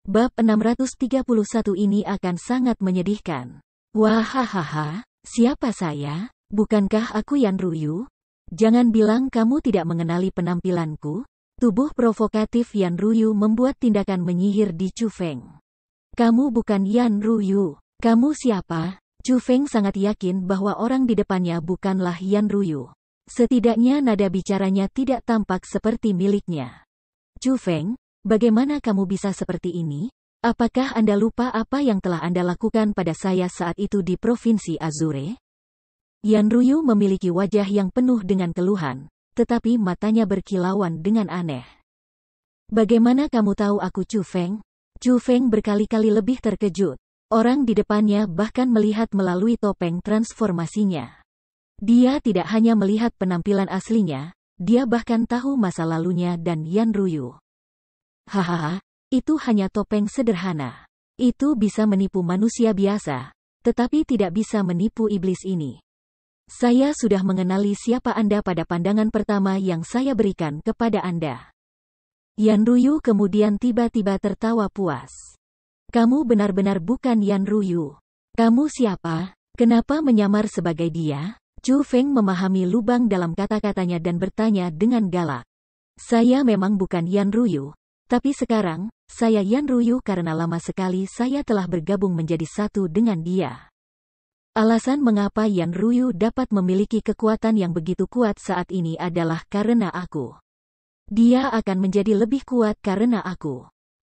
Bab 631 ini akan sangat menyedihkan. Wahahaha, siapa saya? Bukankah aku Yan Ruyu? Jangan bilang kamu tidak mengenali penampilanku. Tubuh provokatif Yan Ruyu membuat tindakan menyihir di Chu Feng. Kamu bukan Yan Ruyu. Kamu siapa? Chu Feng sangat yakin bahwa orang di depannya bukanlah Yan Ruyu. Setidaknya nada bicaranya tidak tampak seperti miliknya. Chu Feng, bagaimana kamu bisa seperti ini? Apakah Anda lupa apa yang telah Anda lakukan pada saya saat itu di Provinsi Azure? Yan Ruyu memiliki wajah yang penuh dengan keluhan, tetapi matanya berkilauan dengan aneh. Bagaimana kamu tahu aku Chu Feng? Chu Feng berkali-kali lebih terkejut. Orang di depannya bahkan melihat melalui topeng transformasinya. Dia tidak hanya melihat penampilan aslinya, dia bahkan tahu masa lalunya dan Yan Ruyu. Hahaha, itu hanya topeng sederhana. Itu bisa menipu manusia biasa, tetapi tidak bisa menipu iblis ini. Saya sudah mengenali siapa Anda pada pandangan pertama yang saya berikan kepada Anda. Yan Ruyu kemudian tiba-tiba tertawa puas. Kamu benar-benar bukan Yan Ruyu. Kamu siapa? Kenapa menyamar sebagai dia? Chu Feng memahami lubang dalam kata-katanya dan bertanya dengan galak. Saya memang bukan Yan Ruyu, tapi sekarang, saya Yan Ruyu karena lama sekali saya telah bergabung menjadi satu dengan dia. Alasan mengapa Yan Ruyu dapat memiliki kekuatan yang begitu kuat saat ini adalah karena aku. Dia akan menjadi lebih kuat karena aku.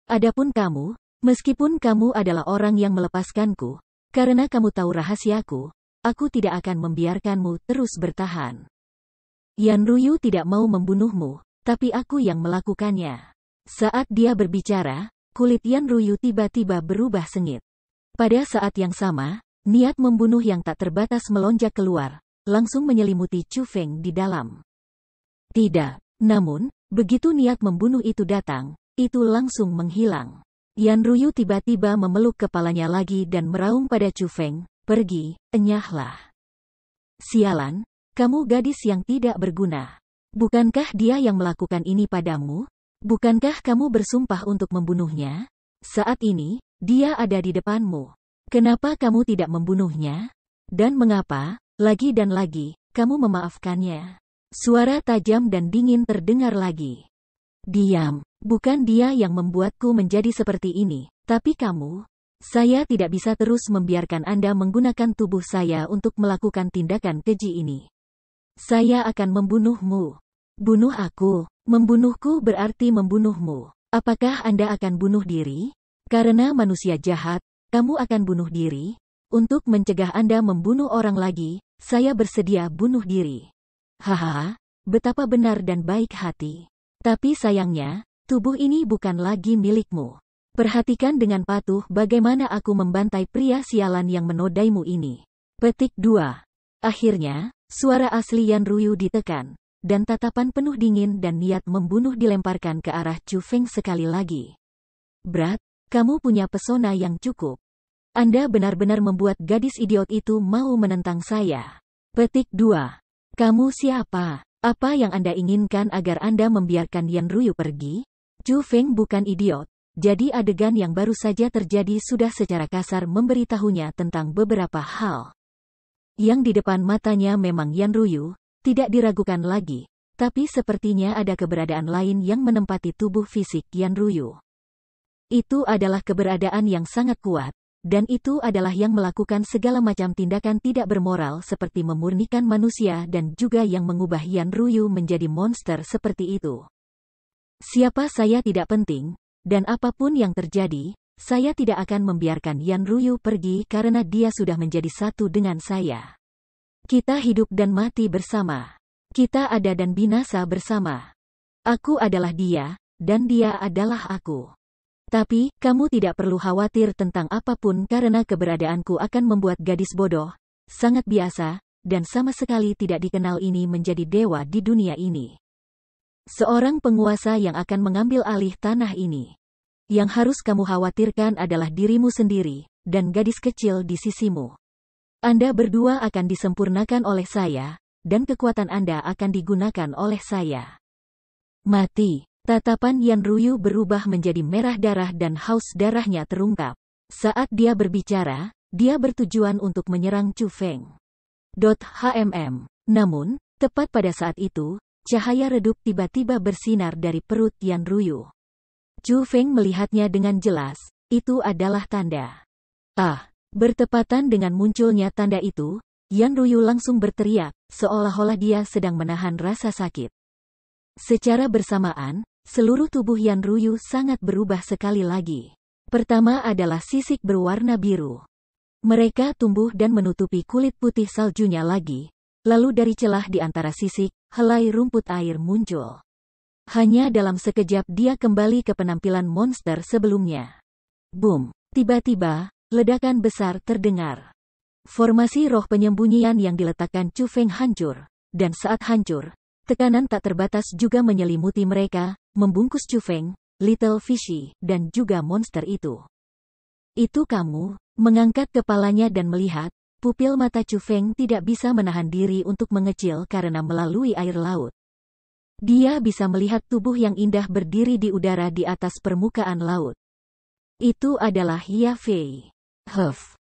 Adapun kamu, meskipun kamu adalah orang yang melepaskanku, karena kamu tahu rahasiaku, aku tidak akan membiarkanmu terus bertahan. Yan Ruyu tidak mau membunuhmu, tapi aku yang melakukannya. Saat dia berbicara, kulit Yan Ruyu tiba-tiba berubah sengit. Pada saat yang sama, niat membunuh yang tak terbatas melonjak keluar, langsung menyelimuti Chu Feng di dalam. Tidak, namun, begitu niat membunuh itu datang, itu langsung menghilang. Yan Ruyu tiba-tiba memeluk kepalanya lagi dan meraung pada Chu Feng, pergi, enyahlah. Sialan, kamu gadis yang tidak berguna. Bukankah dia yang melakukan ini padamu? Bukankah kamu bersumpah untuk membunuhnya? Saat ini, dia ada di depanmu. Kenapa kamu tidak membunuhnya? Dan mengapa, lagi dan lagi, kamu memaafkannya? Suara tajam dan dingin terdengar lagi. Diam. Bukan dia yang membuatku menjadi seperti ini, tapi kamu. Saya tidak bisa terus membiarkan Anda menggunakan tubuh saya untuk melakukan tindakan keji ini. Saya akan membunuhmu. Bunuh aku. Membunuhku berarti membunuhmu. Apakah Anda akan bunuh diri? Karena manusia jahat, kamu akan bunuh diri? Untuk mencegah Anda membunuh orang lagi, saya bersedia bunuh diri. Hahaha, betapa benar dan baik hati. Tapi sayangnya, tubuh ini bukan lagi milikmu. Perhatikan dengan patuh bagaimana aku membantai pria sialan yang menodaimu ini. Petik 2. Akhirnya, suara asli Yan Ruyu ditekan, dan tatapan penuh dingin dan niat membunuh dilemparkan ke arah Chu Feng sekali lagi. Brat, kamu punya pesona yang cukup. Anda benar-benar membuat gadis idiot itu mau menentang saya. Petik 2. Kamu siapa? Apa yang Anda inginkan agar Anda membiarkan Yan Ruyu pergi? Chu Feng bukan idiot, jadi adegan yang baru saja terjadi sudah secara kasar memberitahunya tentang beberapa hal. Yang di depan matanya memang Yan Ruyu, tidak diragukan lagi, tapi sepertinya ada keberadaan lain yang menempati tubuh fisik Yan Ruyu. Itu adalah keberadaan yang sangat kuat, dan itu adalah yang melakukan segala macam tindakan tidak bermoral seperti memurnikan manusia dan juga yang mengubah Yan Ruyu menjadi monster seperti itu. Siapa saya tidak penting, dan apapun yang terjadi, saya tidak akan membiarkan Yan Ruyu pergi karena dia sudah menjadi satu dengan saya. Kita hidup dan mati bersama. Kita ada dan binasa bersama. Aku adalah dia, dan dia adalah aku. Tapi, kamu tidak perlu khawatir tentang apapun karena keberadaanku akan membuat gadis bodoh, sangat biasa, dan sama sekali tidak dikenal ini menjadi dewa di dunia ini. Seorang penguasa yang akan mengambil alih tanah ini. Yang harus kamu khawatirkan adalah dirimu sendiri, dan gadis kecil di sisimu. Anda berdua akan disempurnakan oleh saya, dan kekuatan Anda akan digunakan oleh saya. Mati. Tatapan Yan Ruyu berubah menjadi merah darah dan haus darahnya terungkap. Saat dia berbicara, dia bertujuan untuk menyerang Chu Feng. Namun, tepat pada saat itu, cahaya redup tiba-tiba bersinar dari perut Yan Ruyu. Chu Feng melihatnya dengan jelas, itu adalah tanda. Bertepatan dengan munculnya tanda itu, Yan Ruyu langsung berteriak, seolah-olah dia sedang menahan rasa sakit. Secara bersamaan, seluruh tubuh Yan Ruyu sangat berubah sekali lagi. Pertama adalah sisik berwarna biru. Mereka tumbuh dan menutupi kulit putih saljunya lagi. Lalu dari celah di antara sisik, helai rumput air muncul. Hanya dalam sekejap dia kembali ke penampilan monster sebelumnya. Boom! Tiba-tiba, ledakan besar terdengar. Formasi roh penyembunyian yang diletakkan Chu Feng hancur. Dan saat hancur, tekanan tak terbatas juga menyelimuti mereka, membungkus Chu Feng, Little Fishy, dan juga monster itu. Itu kamu, mengangkat kepalanya dan melihat, pupil mata Chu Feng tidak bisa menahan diri untuk mengecil karena melalui air laut. Dia bisa melihat tubuh yang indah berdiri di udara di atas permukaan laut. Itu adalah Ye Fei.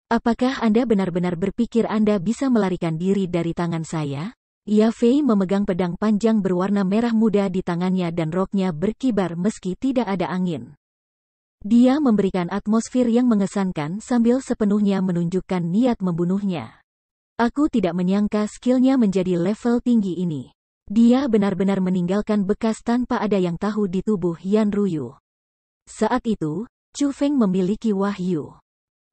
Apakah Anda benar-benar berpikir Anda bisa melarikan diri dari tangan saya? Ye Fei memegang pedang panjang berwarna merah muda di tangannya dan roknya berkibar meski tidak ada angin. Dia memberikan atmosfer yang mengesankan sambil sepenuhnya menunjukkan niat membunuhnya. Aku tidak menyangka skillnya menjadi level tinggi ini. Dia benar-benar meninggalkan bekas tanpa ada yang tahu di tubuh Yan Ruyu. Saat itu, Chu Feng memiliki wahyu.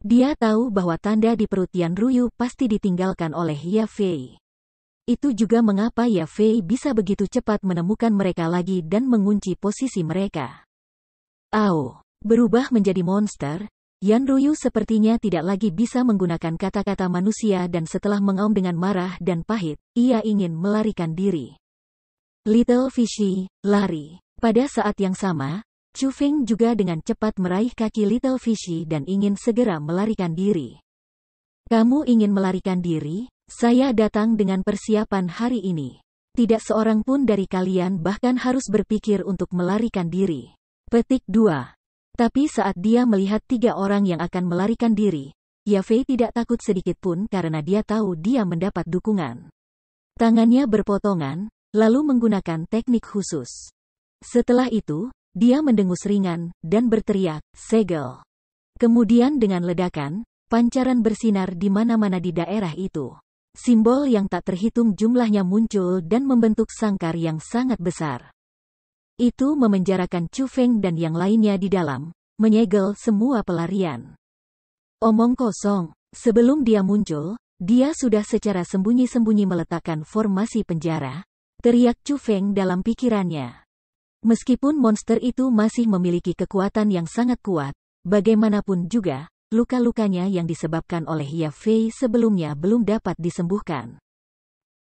Dia tahu bahwa tanda di perut Yan Ruyu pasti ditinggalkan oleh Ye Fei. Itu juga mengapa Ye Fei bisa begitu cepat menemukan mereka lagi dan mengunci posisi mereka. Berubah menjadi monster, Yan Ruyu sepertinya tidak lagi bisa menggunakan kata-kata manusia dan setelah mengaum dengan marah dan pahit, ia ingin melarikan diri. Little Fishy, lari. Pada saat yang sama, Chu Feng juga dengan cepat meraih kaki Little Fishy dan ingin segera melarikan diri. Kamu ingin melarikan diri? Saya datang dengan persiapan hari ini. Tidak seorang pun dari kalian bahkan harus berpikir untuk melarikan diri. Petik 2. Tapi saat dia melihat 3 orang yang akan melarikan diri, Ye Fei tidak takut sedikit pun karena dia tahu dia mendapat dukungan. Tangannya berpotongan, lalu menggunakan teknik khusus. Setelah itu, dia mendengus ringan dan berteriak, segel. Kemudian dengan ledakan, pancaran bersinar di mana-mana di daerah itu. Simbol yang tak terhitung jumlahnya muncul dan membentuk sangkar yang sangat besar. Itu memenjarakan Chu Feng dan yang lainnya di dalam, menyegel semua pelarian. Omong kosong, sebelum dia muncul, dia sudah secara sembunyi-sembunyi meletakkan formasi penjara, teriak Chu Feng dalam pikirannya. Meskipun monster itu masih memiliki kekuatan yang sangat kuat, bagaimanapun juga, luka-lukanya yang disebabkan oleh Ye Fei sebelumnya belum dapat disembuhkan.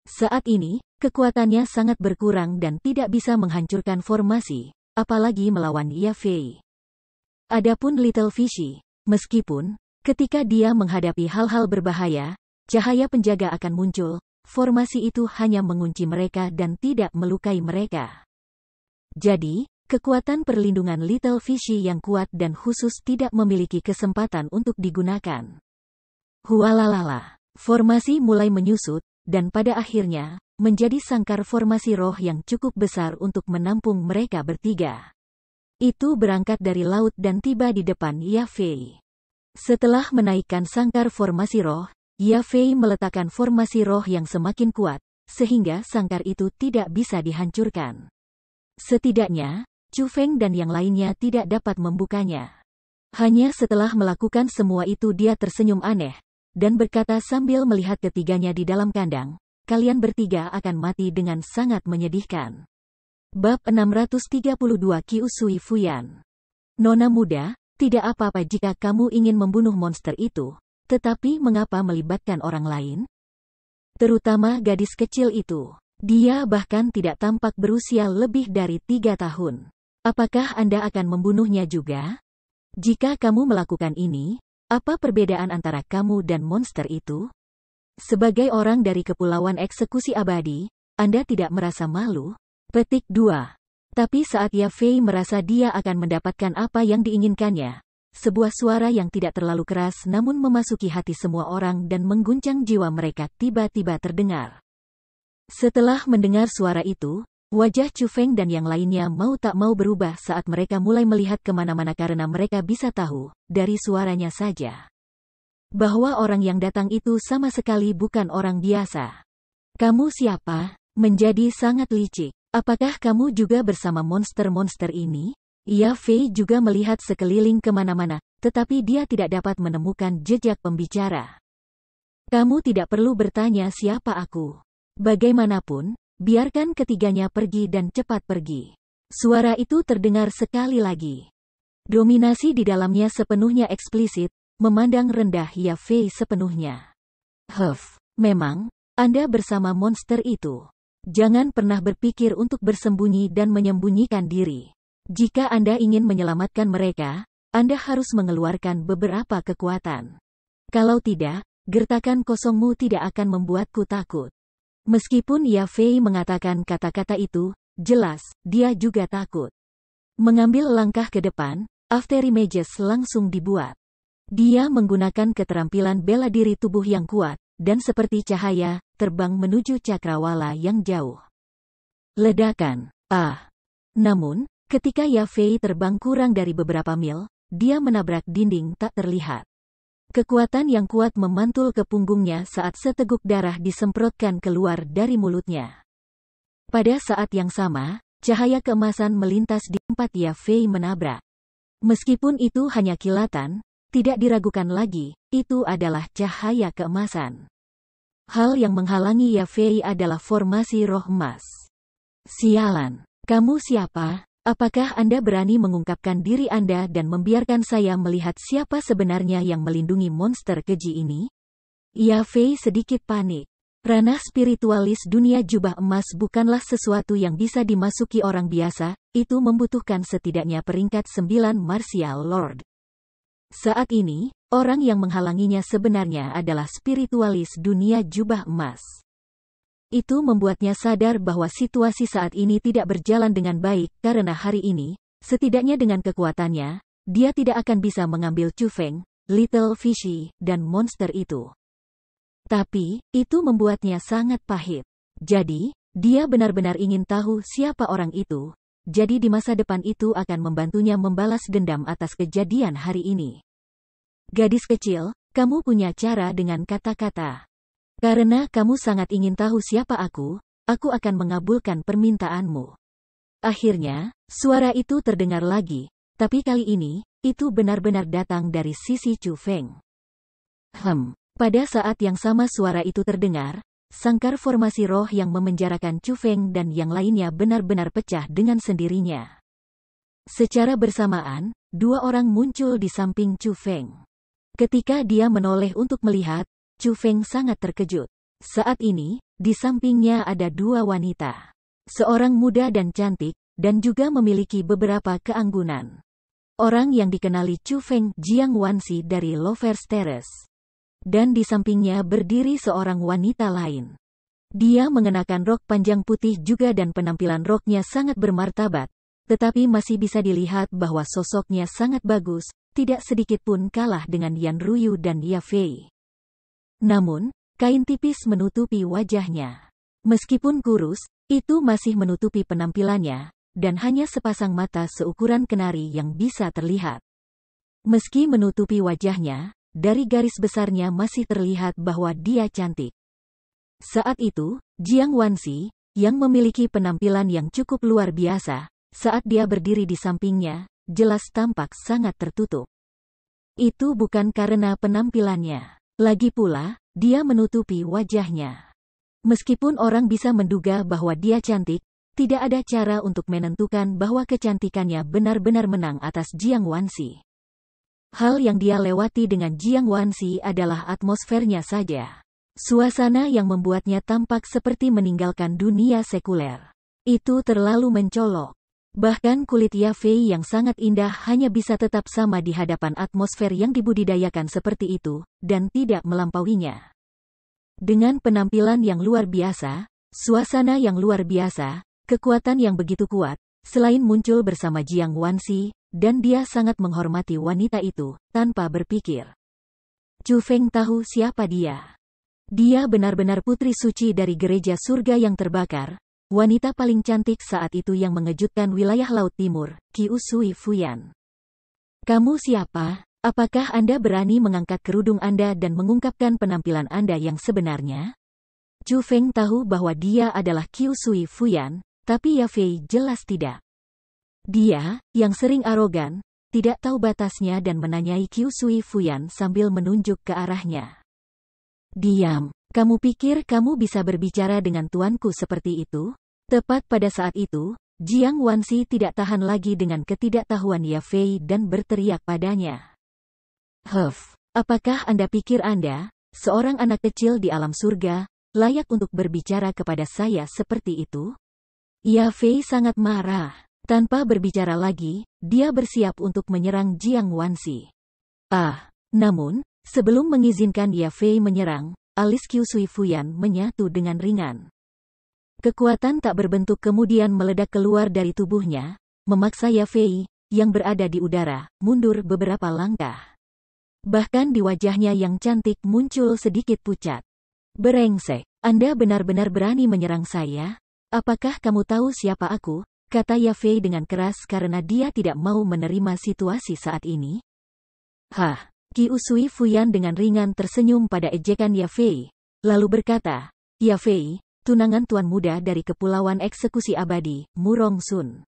Saat ini, kekuatannya sangat berkurang dan tidak bisa menghancurkan formasi, apalagi melawan Ye Fei. Adapun Little Fishy, meskipun, ketika dia menghadapi hal-hal berbahaya, cahaya penjaga akan muncul, formasi itu hanya mengunci mereka dan tidak melukai mereka. Jadi, kekuatan perlindungan Little Fishy yang kuat dan khusus tidak memiliki kesempatan untuk digunakan. Hualalala. Formasi mulai menyusut, dan pada akhirnya, menjadi sangkar formasi roh yang cukup besar untuk menampung mereka bertiga. Itu berangkat dari laut dan tiba di depan Ye Fei. Setelah menaikkan sangkar formasi roh, Ye Fei meletakkan formasi roh yang semakin kuat, sehingga sangkar itu tidak bisa dihancurkan. Setidaknya, Chu Feng dan yang lainnya tidak dapat membukanya. Hanya setelah melakukan semua itu dia tersenyum aneh, dan berkata sambil melihat ketiganya di dalam kandang, kalian bertiga akan mati dengan sangat menyedihkan. Bab 632 Kyusui Fuyan. Nona muda, tidak apa-apa jika kamu ingin membunuh monster itu, tetapi mengapa melibatkan orang lain? Terutama gadis kecil itu. Dia bahkan tidak tampak berusia lebih dari 3 tahun. Apakah Anda akan membunuhnya juga? Jika kamu melakukan ini, apa perbedaan antara kamu dan monster itu? Sebagai orang dari Kepulauan Eksekusi Abadi, Anda tidak merasa malu? Petik 2. Tapi saat Ya Fei merasa dia akan mendapatkan apa yang diinginkannya, sebuah suara yang tidak terlalu keras namun memasuki hati semua orang dan mengguncang jiwa mereka tiba-tiba terdengar. Setelah mendengar suara itu, wajah Chu Feng dan yang lainnya mau tak mau berubah saat mereka mulai melihat kemana-mana karena mereka bisa tahu, dari suaranya saja, bahwa orang yang datang itu sama sekali bukan orang biasa. Kamu siapa? Menjadi sangat licik. Apakah kamu juga bersama monster-monster ini? Ya Fei juga melihat sekeliling kemana-mana, tetapi dia tidak dapat menemukan jejak pembicara. Kamu tidak perlu bertanya siapa aku. Bagaimanapun, biarkan ketiganya pergi dan cepat pergi. Suara itu terdengar sekali lagi. Dominasi di dalamnya sepenuhnya eksplisit, memandang rendah Ya Fei sepenuhnya. Memang, Anda bersama monster itu. Jangan pernah berpikir untuk bersembunyi dan menyembunyikan diri. Jika Anda ingin menyelamatkan mereka, Anda harus mengeluarkan beberapa kekuatan. Kalau tidak, gertakan kosongmu tidak akan membuatku takut. Meskipun Ya Fei mengatakan kata-kata itu, jelas, dia juga takut. Mengambil langkah ke depan, after images langsung dibuat. Dia menggunakan keterampilan bela diri tubuh yang kuat, dan seperti cahaya, terbang menuju cakrawala yang jauh. Ledakan. Namun, ketika Ya Fei terbang kurang dari beberapa mil, dia menabrak dinding tak terlihat. Kekuatan yang kuat memantul ke punggungnya saat seteguk darah disemprotkan keluar dari mulutnya. Pada saat yang sama, cahaya keemasan melintas di tempat Ya Fei menabrak. Meskipun itu hanya kilatan, tidak diragukan lagi, itu adalah cahaya keemasan. Hal yang menghalangi Ya Fei adalah formasi roh emas. Sialan, kamu siapa? Apakah Anda berani mengungkapkan diri Anda dan membiarkan saya melihat siapa sebenarnya yang melindungi monster keji ini? Ya Fei sedikit panik. Ranah spiritualis dunia jubah emas bukanlah sesuatu yang bisa dimasuki orang biasa, itu membutuhkan setidaknya peringkat 9 martial lord. Saat ini, orang yang menghalanginya sebenarnya adalah spiritualis dunia jubah emas. Itu membuatnya sadar bahwa situasi saat ini tidak berjalan dengan baik karena hari ini, setidaknya dengan kekuatannya, dia tidak akan bisa mengambil Chu Feng, Little Fishy, dan monster itu. Tapi, itu membuatnya sangat pahit. Jadi, dia benar-benar ingin tahu siapa orang itu. Jadi di masa depan itu akan membantunya membalas dendam atas kejadian hari ini. Gadis kecil, kamu punya cara dengan kata-kata. Karena kamu sangat ingin tahu siapa aku akan mengabulkan permintaanmu. Akhirnya, suara itu terdengar lagi, tapi kali ini, itu benar-benar datang dari sisi Chu Feng. Pada saat yang sama suara itu terdengar, sangkar formasi roh yang memenjarakan Chu Feng dan yang lainnya benar-benar pecah dengan sendirinya. Secara bersamaan, dua orang muncul di samping Chu Feng. Ketika dia menoleh untuk melihat, Chu Feng sangat terkejut. Saat ini, di sampingnya ada dua wanita. Seorang muda dan cantik, dan juga memiliki beberapa keanggunan. Orang yang dikenali Chu Feng, Jiang Wanxi dari Lovers Terrace. Dan di sampingnya berdiri seorang wanita lain. Dia mengenakan rok panjang putih juga dan penampilan roknya sangat bermartabat, tetapi masih bisa dilihat bahwa sosoknya sangat bagus, tidak sedikit pun kalah dengan Yan Ruyu dan Ya Fei. Namun, kain tipis menutupi wajahnya. Meskipun kurus, itu masih menutupi penampilannya, dan hanya sepasang mata seukuran kenari yang bisa terlihat. Meski menutupi wajahnya, dari garis besarnya masih terlihat bahwa dia cantik. Saat itu, Jiang Wanxi, yang memiliki penampilan yang cukup luar biasa, saat dia berdiri di sampingnya, jelas tampak sangat tertutup. Itu bukan karena penampilannya. Lagi pula, dia menutupi wajahnya. Meskipun orang bisa menduga bahwa dia cantik, tidak ada cara untuk menentukan bahwa kecantikannya benar-benar menang atas Jiang Wanxi. Hal yang dia lewati dengan Jiang Wanxi adalah atmosfernya saja. Suasana yang membuatnya tampak seperti meninggalkan dunia sekuler. Itu terlalu mencolok. Bahkan kulit Ya Fei yang sangat indah hanya bisa tetap sama di hadapan atmosfer yang dibudidayakan seperti itu, dan tidak melampauinya. Dengan penampilan yang luar biasa, suasana yang luar biasa, kekuatan yang begitu kuat, selain muncul bersama Jiang Wanxi, dan dia sangat menghormati wanita itu, tanpa berpikir. Chu Feng tahu siapa dia. Dia benar-benar putri suci dari gereja surga yang terbakar, wanita paling cantik saat itu yang mengejutkan wilayah Laut Timur, Qiu Sui Fuyan. Kamu siapa? Apakah Anda berani mengangkat kerudung Anda dan mengungkapkan penampilan Anda yang sebenarnya? Chu Feng tahu bahwa dia adalah Qiu Sui Fuyan, tapi Yafei jelas tidak. Dia, yang sering arogan, tidak tahu batasnya dan menanyai Qiu Sui Fuyan sambil menunjuk ke arahnya. Diam, kamu pikir kamu bisa berbicara dengan tuanku seperti itu? Tepat pada saat itu, Jiang Wanxi tidak tahan lagi dengan ketidaktahuan Yafei dan berteriak padanya. Apakah Anda pikir Anda, seorang anak kecil di alam surga, layak untuk berbicara kepada saya seperti itu? Yafei sangat marah. Tanpa berbicara lagi, dia bersiap untuk menyerang Jiang Wanxi. Namun, sebelum mengizinkan Yafei menyerang, alis Qiu Sui Fuyan menyatu dengan ringan. Kekuatan tak berbentuk kemudian meledak keluar dari tubuhnya, memaksa Yafei, yang berada di udara, mundur beberapa langkah. Bahkan di wajahnya yang cantik muncul sedikit pucat. Brengsek, Anda benar-benar berani menyerang saya? Apakah kamu tahu siapa aku? Kata Yafei dengan keras karena dia tidak mau menerima situasi saat ini. Qiu Sui Fuyan dengan ringan tersenyum pada ejekan Yafei, lalu berkata, Yafei, tunangan tuan muda dari Kepulauan Eksekusi Abadi, Murong Sun.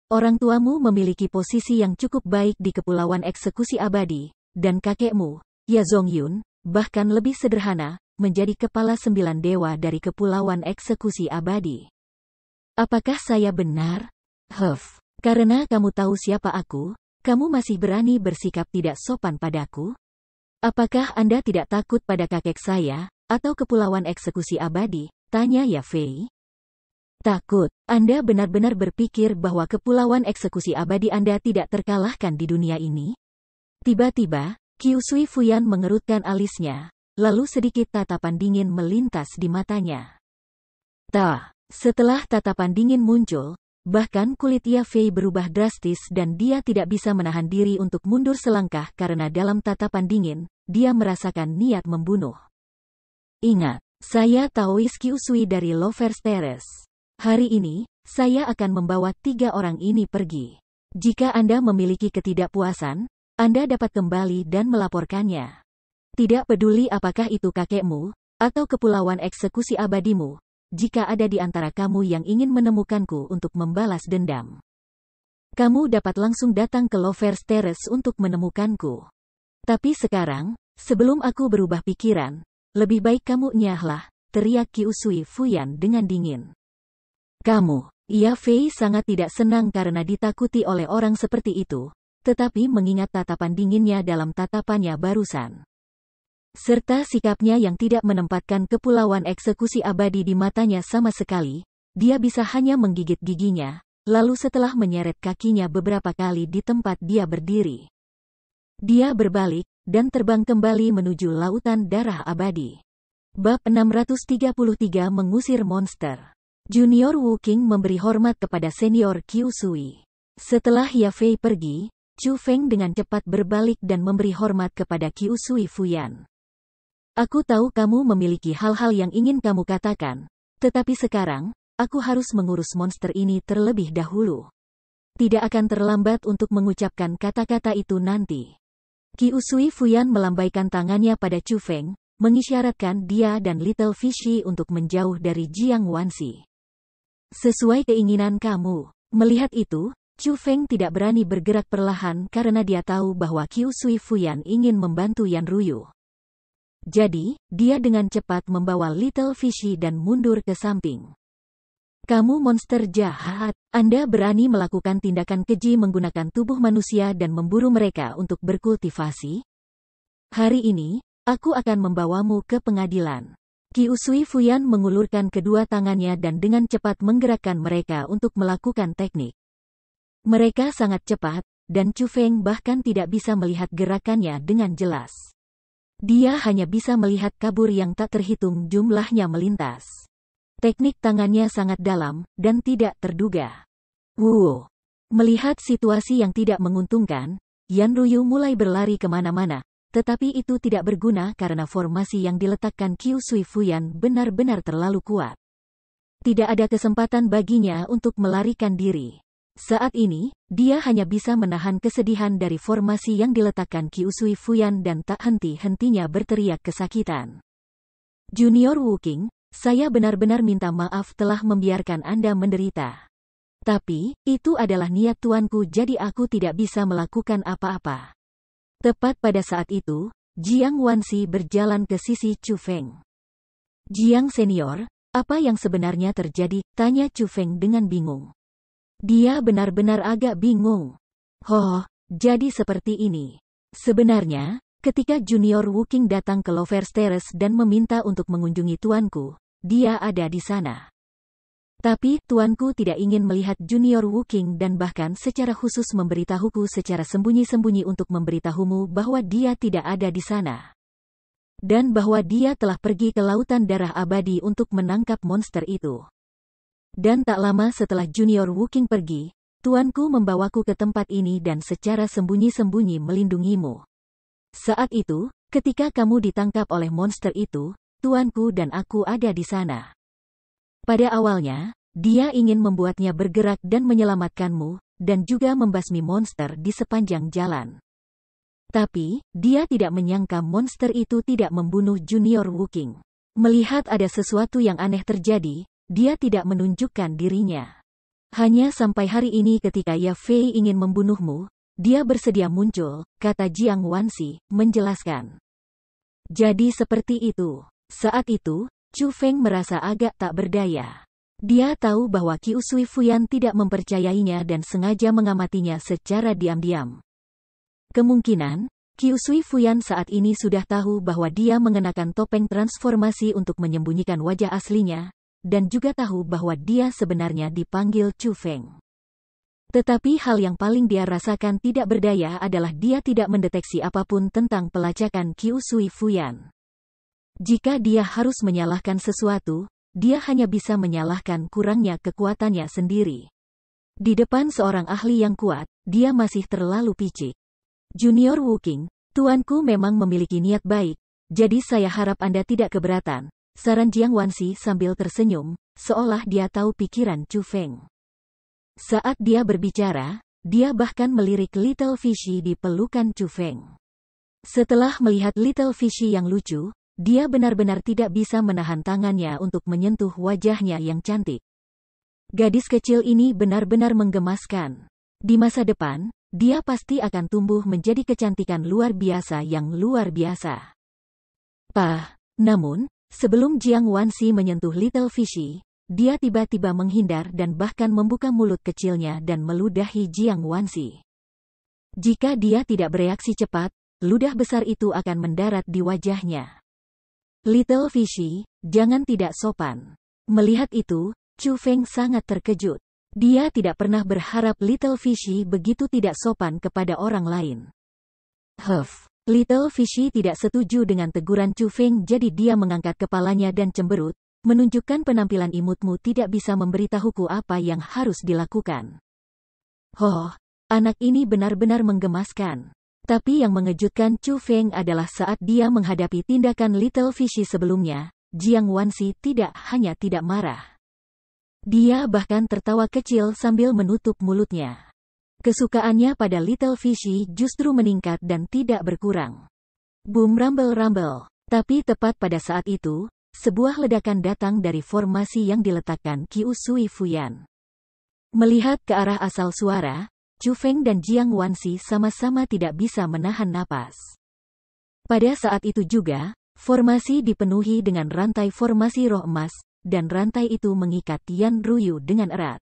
Orang tuamu memiliki posisi yang cukup baik di Kepulauan Eksekusi Abadi, dan kakekmu, Ya Zongyun, bahkan lebih sederhana, menjadi kepala 9 dewa dari Kepulauan Eksekusi Abadi. Apakah saya benar? Karena kamu tahu siapa aku, kamu masih berani bersikap tidak sopan padaku? Apakah Anda tidak takut pada kakek saya, atau Kepulauan Eksekusi Abadi? Tanya Yafei. Takut? Anda benar-benar berpikir bahwa Kepulauan Eksekusi Abadi Anda tidak terkalahkan di dunia ini? Tiba-tiba, Qiu Sui Fuyan mengerutkan alisnya, lalu sedikit tatapan dingin melintas di matanya. Setelah tatapan dingin muncul, bahkan kulit Yafei berubah drastis dan dia tidak bisa menahan diri untuk mundur selangkah karena dalam tatapan dingin, dia merasakan niat membunuh. Ingat, saya Taoist Qiu Sui dari Lovers Terrace. Hari ini, saya akan membawa 3 orang ini pergi. Jika Anda memiliki ketidakpuasan, Anda dapat kembali dan melaporkannya. Tidak peduli apakah itu kakekmu, atau Kepulauan Eksekusi Abadimu, jika ada di antara kamu yang ingin menemukanku untuk membalas dendam. Kamu dapat langsung datang ke Lovers Terrace untuk menemukanku. Tapi sekarang, sebelum aku berubah pikiran, lebih baik kamu nyahlah, teriak Qiu Sui Fuyan dengan dingin. Kamu, Yafei sangat tidak senang karena ditakuti oleh orang seperti itu, tetapi mengingat tatapan dinginnya dalam tatapannya barusan, serta sikapnya yang tidak menempatkan Kepulauan Eksekusi Abadi di matanya sama sekali, dia bisa hanya menggigit giginya, lalu setelah menyeret kakinya beberapa kali di tempat dia berdiri, dia berbalik, dan terbang kembali menuju lautan darah abadi. Bab 633 Mengusir Monster. Junior Wu Qing memberi hormat kepada senior Qiu Sui. Setelah Yafei pergi, Chu Feng dengan cepat berbalik dan memberi hormat kepada Qiu Sui Fuyan. Aku tahu kamu memiliki hal-hal yang ingin kamu katakan, tetapi sekarang, aku harus mengurus monster ini terlebih dahulu. Tidak akan terlambat untuk mengucapkan kata-kata itu nanti. Qiu Sui Fuyan melambaikan tangannya pada Chu Feng, mengisyaratkan dia dan Little Fishy untuk menjauh dari Jiang Wanxi. Sesuai keinginan kamu. Melihat itu, Chu Feng tidak berani bergerak perlahan karena dia tahu bahwa Qiu Sui Fuyan ingin membantu Yan Ruyu. Jadi, dia dengan cepat membawa Little Fishy dan mundur ke samping. Kamu monster jahat, Anda berani melakukan tindakan keji menggunakan tubuh manusia dan memburu mereka untuk berkultivasi? Hari ini, aku akan membawamu ke pengadilan. Qiu Sui Fuyan mengulurkan kedua tangannya dan dengan cepat menggerakkan mereka untuk melakukan teknik. Mereka sangat cepat, dan Chu Feng bahkan tidak bisa melihat gerakannya dengan jelas. Dia hanya bisa melihat kabur yang tak terhitung jumlahnya melintas. Teknik tangannya sangat dalam, dan tidak terduga. Wow. Melihat situasi yang tidak menguntungkan, Yan Ruyu mulai berlari kemana-mana, tetapi itu tidak berguna karena formasi yang diletakkan Qiu Sui Fuyan benar-benar terlalu kuat. Tidak ada kesempatan baginya untuk melarikan diri. Saat ini, dia hanya bisa menahan kesedihan dari formasi yang diletakkan Qiu Sui Fuyan dan tak henti-hentinya berteriak kesakitan. Junior Wuking, saya benar-benar minta maaf telah membiarkan Anda menderita. Tapi, itu adalah niat tuanku jadi aku tidak bisa melakukan apa-apa. Tepat pada saat itu, Jiang Wanxi berjalan ke sisi Chu Feng. Jiang senior, apa yang sebenarnya terjadi? Tanya Chu Feng dengan bingung. Dia benar-benar agak bingung. Oh, jadi seperti ini. Sebenarnya, ketika Junior Wuking datang ke Lovers Terrace dan meminta untuk mengunjungi tuanku, dia ada di sana. Tapi, tuanku tidak ingin melihat Junior Wuking dan bahkan secara khusus memberitahuku secara sembunyi-sembunyi untuk memberitahumu bahwa dia tidak ada di sana. Dan bahwa dia telah pergi ke lautan darah abadi untuk menangkap monster itu. Dan tak lama setelah Junior Wuking pergi, tuanku membawaku ke tempat ini dan secara sembunyi-sembunyi melindungimu. Saat itu, ketika kamu ditangkap oleh monster itu, tuanku dan aku ada di sana. Pada awalnya, dia ingin membuatnya bergerak dan menyelamatkanmu, dan juga membasmi monster di sepanjang jalan. Tapi, dia tidak menyangka monster itu tidak membunuh Junior Wuking. Melihat ada sesuatu yang aneh terjadi, dia tidak menunjukkan dirinya. Hanya sampai hari ini ketika Ya Fei ingin membunuhmu, dia bersedia muncul, kata Jiang Wanxi, menjelaskan. Jadi seperti itu. Saat itu, Chu Feng merasa agak tak berdaya. Dia tahu bahwa Qiu Sui Fuyan tidak mempercayainya dan sengaja mengamatinya secara diam-diam. Kemungkinan, Qiu Sui Fuyan saat ini sudah tahu bahwa dia mengenakan topeng transformasi untuk menyembunyikan wajah aslinya, dan juga tahu bahwa dia sebenarnya dipanggil Chu Feng. Tetapi hal yang paling dia rasakan tidak berdaya adalah dia tidak mendeteksi apapun tentang pelacakan Qiu Sui Fuyan. Jika dia harus menyalahkan sesuatu, dia hanya bisa menyalahkan kurangnya kekuatannya sendiri. Di depan seorang ahli yang kuat, dia masih terlalu picik. Junior Wuking, tuanku memang memiliki niat baik, jadi saya harap Anda tidak keberatan, saran Jiang Wanxi sambil tersenyum, seolah dia tahu pikiran Chu Feng. Saat dia berbicara, dia bahkan melirik Little Fishy di pelukan Chu Feng. Setelah melihat Little Fishy yang lucu, dia benar-benar tidak bisa menahan tangannya untuk menyentuh wajahnya yang cantik. Gadis kecil ini benar-benar menggemaskan. Di masa depan, dia pasti akan tumbuh menjadi kecantikan luar biasa yang luar biasa. Namun, sebelum Jiang Wanxi menyentuh Little Fishy, dia tiba-tiba menghindar dan bahkan membuka mulut kecilnya dan meludahi Jiang Wanxi. Jika dia tidak bereaksi cepat, ludah besar itu akan mendarat di wajahnya. Little Fishy, jangan tidak sopan. Melihat itu, Chu Feng sangat terkejut. Dia tidak pernah berharap Little Fishy begitu tidak sopan kepada orang lain. Little Fishy tidak setuju dengan teguran Chu Feng jadi dia mengangkat kepalanya dan cemberut, menunjukkan penampilan imutmu tidak bisa memberitahuku apa yang harus dilakukan. Anak ini benar-benar menggemaskan. Tapi yang mengejutkan Chu Feng adalah saat dia menghadapi tindakan Little Fishy sebelumnya, Jiang Wanxi tidak hanya tidak marah. Dia bahkan tertawa kecil sambil menutup mulutnya. Kesukaannya pada Little Fishy justru meningkat dan tidak berkurang. Boom rumble-rumble. Tapi tepat pada saat itu, sebuah ledakan datang dari formasi yang diletakkan Qiu Sui Fuyan. Melihat ke arah asal suara, Chu Feng dan Jiang Wanxi sama-sama tidak bisa menahan napas. Pada saat itu juga, formasi dipenuhi dengan rantai formasi roh emas, dan rantai itu mengikat Yan Ruyu dengan erat.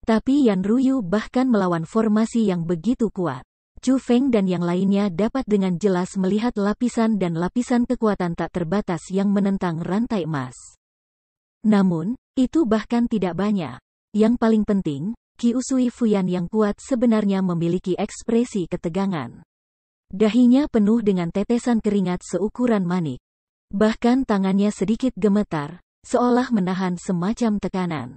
Tapi Yan Ruyu bahkan melawan formasi yang begitu kuat. Chu Feng dan yang lainnya dapat dengan jelas melihat lapisan dan lapisan kekuatan tak terbatas yang menentang rantai emas. Namun, itu bahkan tidak banyak. Yang paling penting, Qiu Sui Fuyan yang kuat sebenarnya memiliki ekspresi ketegangan. Dahinya penuh dengan tetesan keringat seukuran manik. Bahkan tangannya sedikit gemetar, seolah menahan semacam tekanan.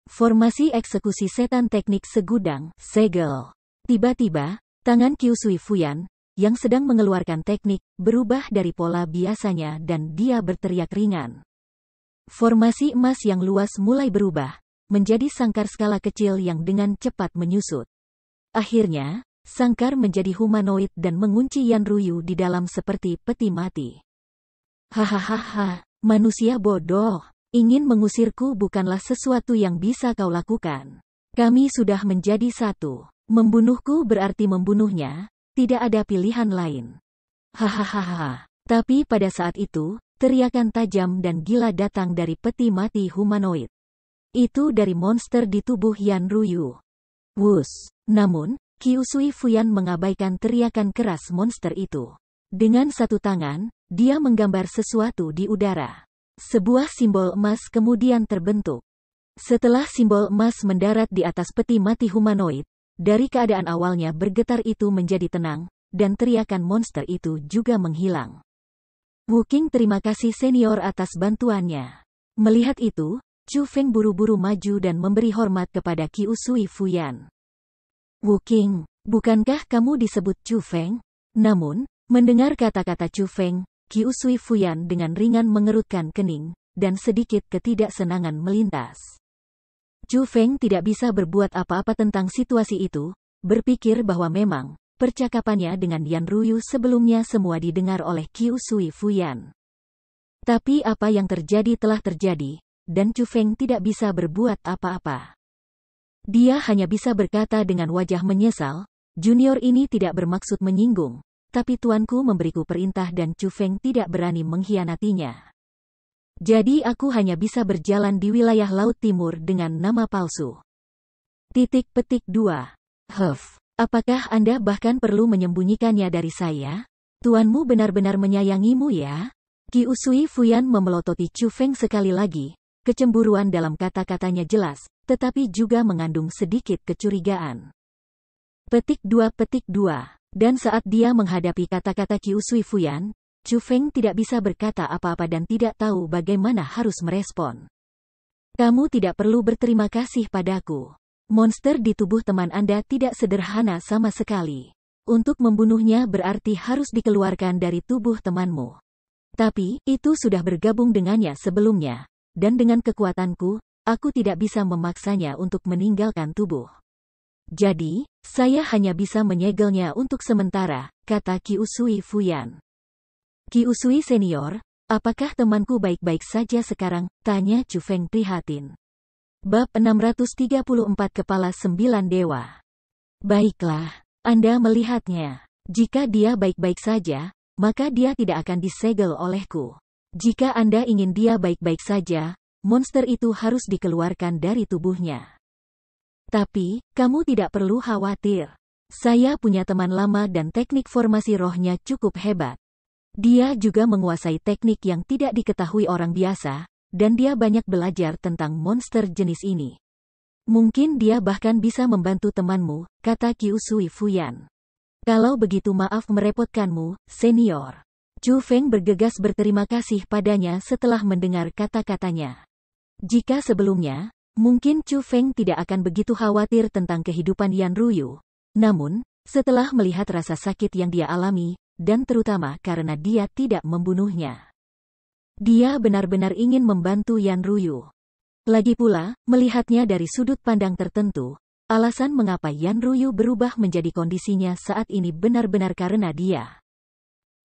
Formasi eksekusi setan teknik segudang, segel. Tiba-tiba, tangan Qiu Sui Fuyan, yang sedang mengeluarkan teknik, berubah dari pola biasanya dan dia berteriak ringan. Formasi emas yang luas mulai berubah, menjadi sangkar skala kecil yang dengan cepat menyusut. Akhirnya, sangkar menjadi humanoid dan mengunci Yan Ruyu di dalam seperti peti mati. Hahaha, manusia bodoh. Ingin mengusirku bukanlah sesuatu yang bisa kau lakukan. Kami sudah menjadi satu. Membunuhku berarti membunuhnya, tidak ada pilihan lain. Hahaha. Tapi pada saat itu, teriakan tajam dan gila datang dari peti mati humanoid. Itu dari monster di tubuh Yan Ruyu. Wus. Namun, Qiu Sui Fuyan mengabaikan teriakan keras monster itu. Dengan satu tangan, dia menggambar sesuatu di udara. Sebuah simbol emas kemudian terbentuk. Setelah simbol emas mendarat di atas peti mati humanoid, dari keadaan awalnya bergetar itu menjadi tenang, dan teriakan monster itu juga menghilang. Wu Qing terima kasih senior atas bantuannya. Melihat itu, Chu Feng buru-buru maju dan memberi hormat kepada Qiu Sui Fuyan. Wu Qing, bukankah kamu disebut Chu Feng? Namun, mendengar kata-kata Chu Feng, Qiu Sui Fuyan dengan ringan mengerutkan kening, dan sedikit ketidaksenangan melintas. Chu Feng tidak bisa berbuat apa-apa tentang situasi itu, berpikir bahwa memang, percakapannya dengan Yan Ruyu sebelumnya semua didengar oleh Qiu Sui Fuyan. Tapi apa yang terjadi telah terjadi, dan Chu Feng tidak bisa berbuat apa-apa. Dia hanya bisa berkata dengan wajah menyesal, junior ini tidak bermaksud menyinggung. Tapi tuanku memberiku perintah dan Chu Feng tidak berani mengkhianatinya. Jadi aku hanya bisa berjalan di wilayah Laut Timur dengan nama palsu. Titik petik 2. Apakah Anda bahkan perlu menyembunyikannya dari saya? Tuanmu benar-benar menyayangimu ya? Qiu Sui Fuyan memelototi Chu Feng sekali lagi. Kecemburuan dalam kata-katanya jelas, tetapi juga mengandung sedikit kecurigaan. Petik 2. Dan saat dia menghadapi kata-kata Qiu Sui Fuyan, Chu Feng tidak bisa berkata apa-apa dan tidak tahu bagaimana harus merespon. Kamu tidak perlu berterima kasih padaku. Monster di tubuh teman Anda tidak sederhana sama sekali. Untuk membunuhnya berarti harus dikeluarkan dari tubuh temanmu. Tapi, itu sudah bergabung dengannya sebelumnya. Dan dengan kekuatanku, aku tidak bisa memaksanya untuk meninggalkan tubuh. Jadi, saya hanya bisa menyegelnya untuk sementara, kata Qiu Sui Fuyan. Qiu Sui senior, apakah temanku baik-baik saja sekarang? Tanya Chu Feng prihatin. Bab 634 Kepala 9 Dewa. Baiklah, Anda melihatnya. Jika dia baik-baik saja, maka dia tidak akan disegel olehku. Jika Anda ingin dia baik-baik saja, monster itu harus dikeluarkan dari tubuhnya. Tapi, kamu tidak perlu khawatir. Saya punya teman lama dan teknik formasi rohnya cukup hebat. Dia juga menguasai teknik yang tidak diketahui orang biasa, dan dia banyak belajar tentang monster jenis ini. Mungkin dia bahkan bisa membantu temanmu, kata Qiu Sui Fuyan. Kalau begitu maaf merepotkanmu, senior. Chu Feng bergegas berterima kasih padanya setelah mendengar kata-katanya. Jika sebelumnya, mungkin Chu Feng tidak akan begitu khawatir tentang kehidupan Yan Ruyu. Namun, setelah melihat rasa sakit yang dia alami, dan terutama karena dia tidak membunuhnya, dia benar-benar ingin membantu Yan Ruyu. Lagi pula, melihatnya dari sudut pandang tertentu, alasan mengapa Yan Ruyu berubah menjadi kondisinya saat ini benar-benar karena dia.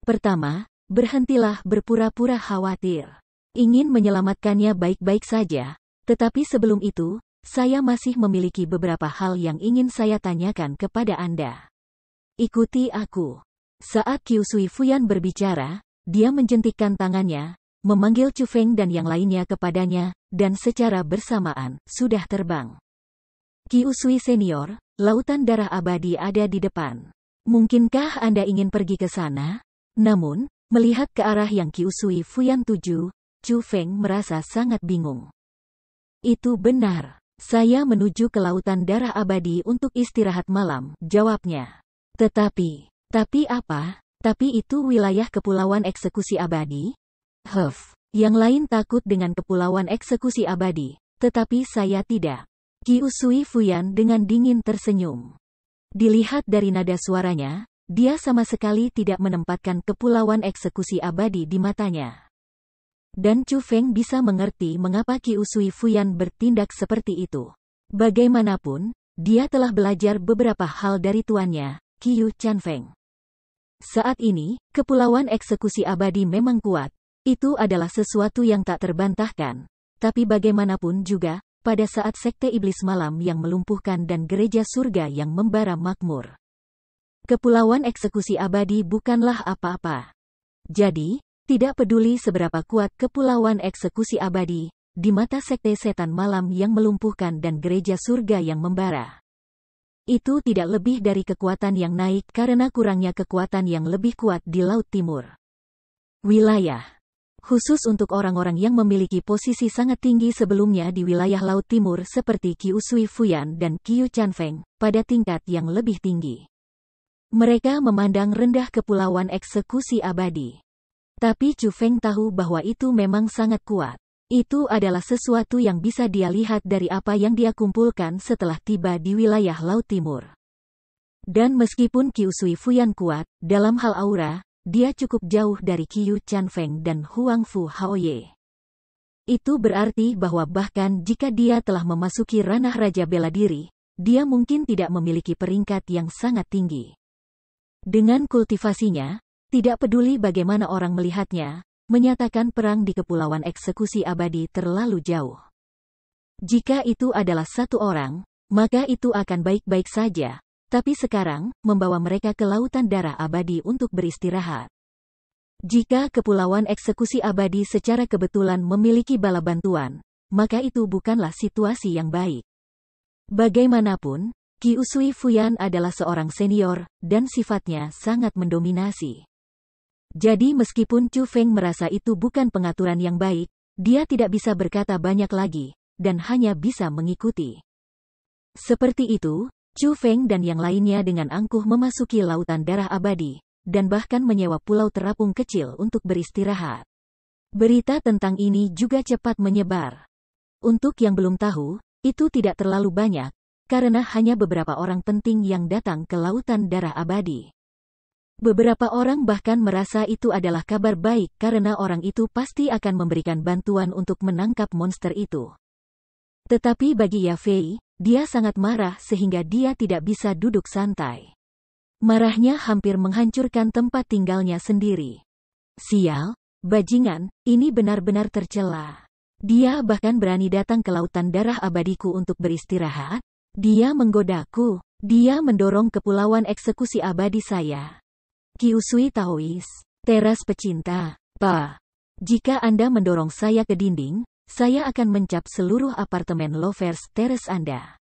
Pertama, berhentilah berpura-pura khawatir. Ingin menyelamatkannya baik-baik saja. Tetapi sebelum itu, saya masih memiliki beberapa hal yang ingin saya tanyakan kepada Anda. Ikuti aku. Saat Qiu Sui Fuyan berbicara, dia menjentikkan tangannya, memanggil Chu Feng dan yang lainnya kepadanya, dan secara bersamaan, sudah terbang. Qiu Sui senior, lautan darah abadi ada di depan. Mungkinkah Anda ingin pergi ke sana? Namun, melihat ke arah yang Qiu Sui Fuyan tuju, Chu Feng merasa sangat bingung. Itu benar. Saya menuju ke lautan darah abadi untuk istirahat malam, jawabnya. Tapi apa? Tapi itu wilayah kepulauan eksekusi abadi? Yang lain takut dengan kepulauan eksekusi abadi, tetapi saya tidak. Qi Usui Fuyan dengan dingin tersenyum. Dilihat dari nada suaranya, dia sama sekali tidak menempatkan kepulauan eksekusi abadi di matanya. Dan Chu Feng bisa mengerti mengapa Qi Usui Fuyan bertindak seperti itu. Bagaimanapun, dia telah belajar beberapa hal dari tuannya, Qiu Chanfeng. Saat ini, kepulauan eksekusi abadi memang kuat. Itu adalah sesuatu yang tak terbantahkan. Tapi bagaimanapun juga, pada saat sekte iblis malam yang melumpuhkan dan gereja surga yang membara makmur, kepulauan eksekusi abadi bukanlah apa-apa. Jadi, tidak peduli seberapa kuat kepulauan eksekusi abadi, di mata sekte setan malam yang melumpuhkan dan gereja surga yang membara, itu tidak lebih dari kekuatan yang naik karena kurangnya kekuatan yang lebih kuat di Laut Timur. Wilayah khusus untuk orang-orang yang memiliki posisi sangat tinggi sebelumnya di wilayah Laut Timur seperti Qi Usui Fuyan dan Qiu Chanfeng, pada tingkat yang lebih tinggi. Mereka memandang rendah kepulauan eksekusi abadi. Tapi Chu Feng tahu bahwa itu memang sangat kuat. Itu adalah sesuatu yang bisa dia lihat dari apa yang dia kumpulkan setelah tiba di wilayah Laut Timur. Dan meskipun Qi Usui Fuyan kuat, dalam hal aura, dia cukup jauh dari Qiu Chanfeng dan Huang Fu Haoye. Itu berarti bahwa bahkan jika dia telah memasuki ranah Raja Bela Diri, dia mungkin tidak memiliki peringkat yang sangat tinggi. Dengan kultivasinya, tidak peduli bagaimana orang melihatnya, menyatakan perang di kepulauan eksekusi abadi terlalu jauh. Jika itu adalah satu orang, maka itu akan baik-baik saja. Tapi sekarang, membawa mereka ke lautan darah abadi untuk beristirahat. Jika kepulauan eksekusi abadi secara kebetulan memiliki bala bantuan, maka itu bukanlah situasi yang baik. Bagaimanapun, Qi Usui Fuyan adalah seorang senior, dan sifatnya sangat mendominasi. Jadi meskipun Chu Feng merasa itu bukan pengaturan yang baik, dia tidak bisa berkata banyak lagi, dan hanya bisa mengikuti. Seperti itu, Chu Feng dan yang lainnya dengan angkuh memasuki lautan darah abadi, dan bahkan menyewa pulau terapung kecil untuk beristirahat. Berita tentang ini juga cepat menyebar. Untuk yang belum tahu, itu tidak terlalu banyak, karena hanya beberapa orang penting yang datang ke lautan darah abadi. Beberapa orang bahkan merasa itu adalah kabar baik karena orang itu pasti akan memberikan bantuan untuk menangkap monster itu. Tetapi bagi Ya Fei, dia sangat marah sehingga dia tidak bisa duduk santai. Marahnya hampir menghancurkan tempat tinggalnya sendiri. Sial, bajingan, ini benar-benar tercela. Dia bahkan berani datang ke lautan darah abadiku untuk beristirahat. Dia menggodaku. Dia mendorong kepulauan eksekusi abadi saya. Qi Usui Taois, teras pecinta, Pak. Jika Anda mendorong saya ke dinding, saya akan mencap seluruh apartemen Lovers Terrace Anda.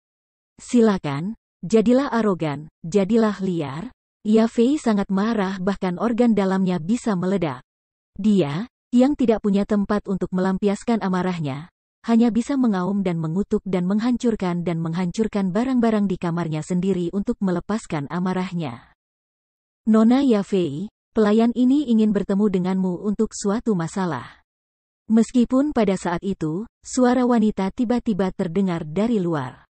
Silakan, jadilah arogan, jadilah liar. Ya Fei sangat marah bahkan organ dalamnya bisa meledak. Dia, yang tidak punya tempat untuk melampiaskan amarahnya, hanya bisa mengaum dan mengutuk dan menghancurkan barang-barang di kamarnya sendiri untuk melepaskan amarahnya. Nona Ya Fei, pelayan ini ingin bertemu denganmu untuk suatu masalah. Meskipun pada saat itu, suara wanita tiba-tiba terdengar dari luar.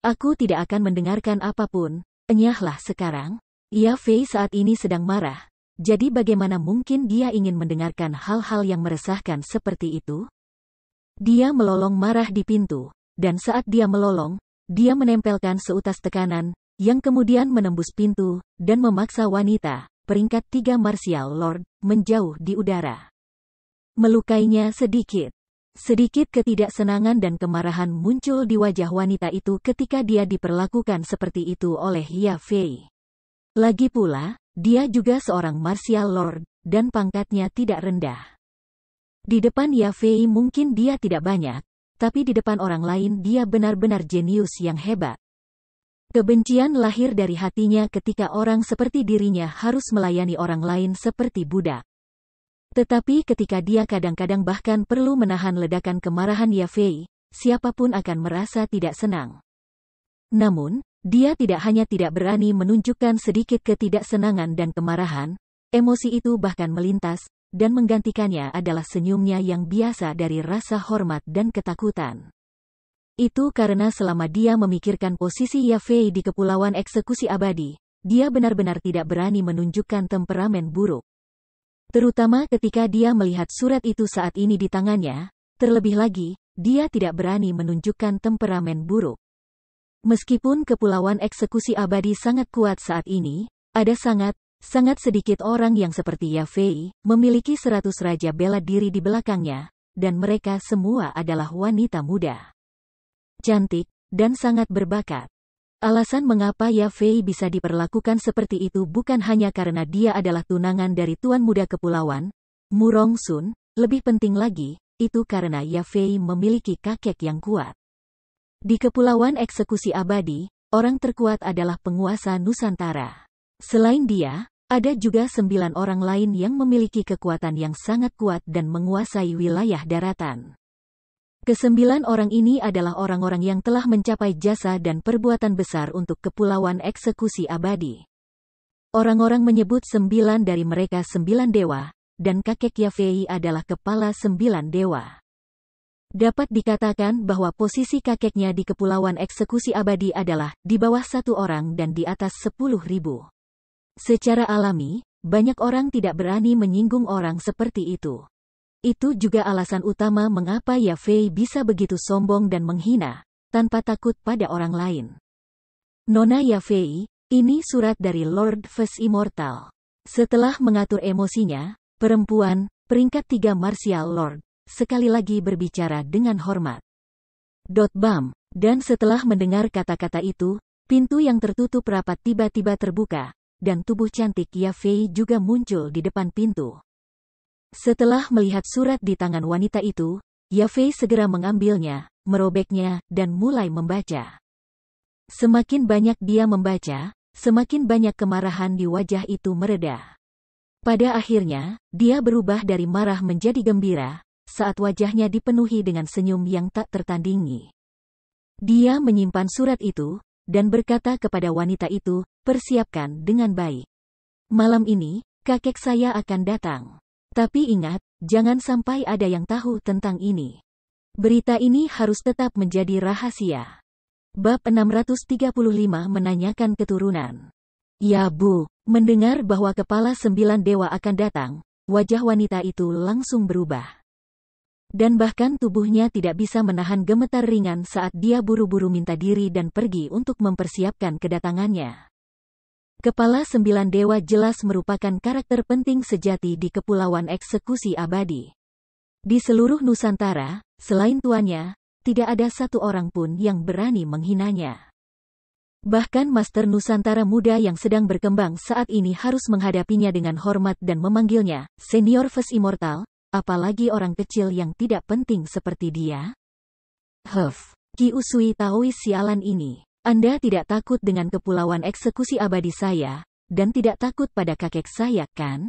Aku tidak akan mendengarkan apapun, enyahlah sekarang. Ya Fei saat ini sedang marah, jadi bagaimana mungkin dia ingin mendengarkan hal-hal yang meresahkan seperti itu? Dia melolong marah di pintu, dan saat dia melolong, dia menempelkan seutas tekanan, yang kemudian menembus pintu, dan memaksa wanita, peringkat 3 Martial Lord, menjauh di udara. Melukainya sedikit. Sedikit ketidaksenangan dan kemarahan muncul di wajah wanita itu ketika dia diperlakukan seperti itu oleh Ya Fei. Lagi pula, dia juga seorang Martial Lord, dan pangkatnya tidak rendah. Di depan Ya Fei mungkin dia tidak banyak, tapi di depan orang lain dia benar-benar jenius yang hebat. Kebencian lahir dari hatinya ketika orang seperti dirinya harus melayani orang lain seperti budak. Tetapi ketika dia kadang-kadang bahkan perlu menahan ledakan kemarahan Ya Fei, siapapun akan merasa tidak senang. Namun, dia tidak hanya tidak berani menunjukkan sedikit ketidaksenangan dan kemarahan, emosi itu bahkan melintas, dan menggantikannya adalah senyumnya yang biasa dari rasa hormat dan ketakutan. Itu karena selama dia memikirkan posisi Yafei di Kepulauan Eksekusi Abadi, dia benar-benar tidak berani menunjukkan temperamen buruk. Terutama ketika dia melihat surat itu saat ini di tangannya, terlebih lagi, dia tidak berani menunjukkan temperamen buruk. Meskipun Kepulauan Eksekusi Abadi sangat kuat saat ini, ada sangat sedikit orang yang seperti Yafei, memiliki 100 raja bela diri di belakangnya, dan mereka semua adalah wanita muda, cantik, dan sangat berbakat. Alasan mengapa Yafei bisa diperlakukan seperti itu bukan hanya karena dia adalah tunangan dari Tuan Muda Kepulauan, Murong Sun, lebih penting lagi, itu karena Yafei memiliki kakek yang kuat. Di Kepulauan Eksekusi Abadi, orang terkuat adalah penguasa Nusantara. Selain dia, ada juga 9 orang lain yang memiliki kekuatan yang sangat kuat dan menguasai wilayah daratan. Ke-9 orang ini adalah orang-orang yang telah mencapai jasa dan perbuatan besar untuk Kepulauan Eksekusi Abadi. Orang-orang menyebut 9 dari mereka 9 dewa, dan kakek Yafei adalah kepala 9 dewa. Dapat dikatakan bahwa posisi kakeknya di Kepulauan Eksekusi Abadi adalah di bawah 1 orang dan di atas 10.000. Secara alami, banyak orang tidak berani menyinggung orang seperti itu. Itu juga alasan utama mengapa Yafei bisa begitu sombong dan menghina, tanpa takut pada orang lain. Nona Yafei, ini surat dari Lord Fes Immortal. Setelah mengatur emosinya, perempuan, peringkat 3 Martial Lord, sekali lagi berbicara dengan hormat. Bam. Dan setelah mendengar kata-kata itu, pintu yang tertutup rapat tiba-tiba terbuka, dan tubuh cantik Yafei juga muncul di depan pintu. Setelah melihat surat di tangan wanita itu, Yafei segera mengambilnya, merobeknya, dan mulai membaca. Semakin banyak dia membaca, semakin banyak kemarahan di wajah itu mereda. Pada akhirnya, dia berubah dari marah menjadi gembira, saat wajahnya dipenuhi dengan senyum yang tak tertandingi. Dia menyimpan surat itu, dan berkata kepada wanita itu, persiapkan dengan baik. Malam ini, kakek saya akan datang. Tapi ingat, jangan sampai ada yang tahu tentang ini. Berita ini harus tetap menjadi rahasia. Bab 635 menanyakan keturunan. Ya Bu, mendengar bahwa kepala 9 dewa akan datang, wajah wanita itu langsung berubah. Dan bahkan tubuhnya tidak bisa menahan gemetar ringan saat dia buru-buru minta diri dan pergi untuk mempersiapkan kedatangannya. Kepala 9 dewa jelas merupakan karakter penting sejati di Kepulauan Eksekusi Abadi. Di seluruh Nusantara, selain tuannya, tidak ada satu orang pun yang berani menghinanya. Bahkan Master Nusantara muda yang sedang berkembang saat ini harus menghadapinya dengan hormat dan memanggilnya Senior Fes Immortal, apalagi orang kecil yang tidak penting seperti dia. Ki Usui Taois sialan ini. Anda tidak takut dengan Kepulauan Eksekusi Abadi saya, dan tidak takut pada kakek saya, kan?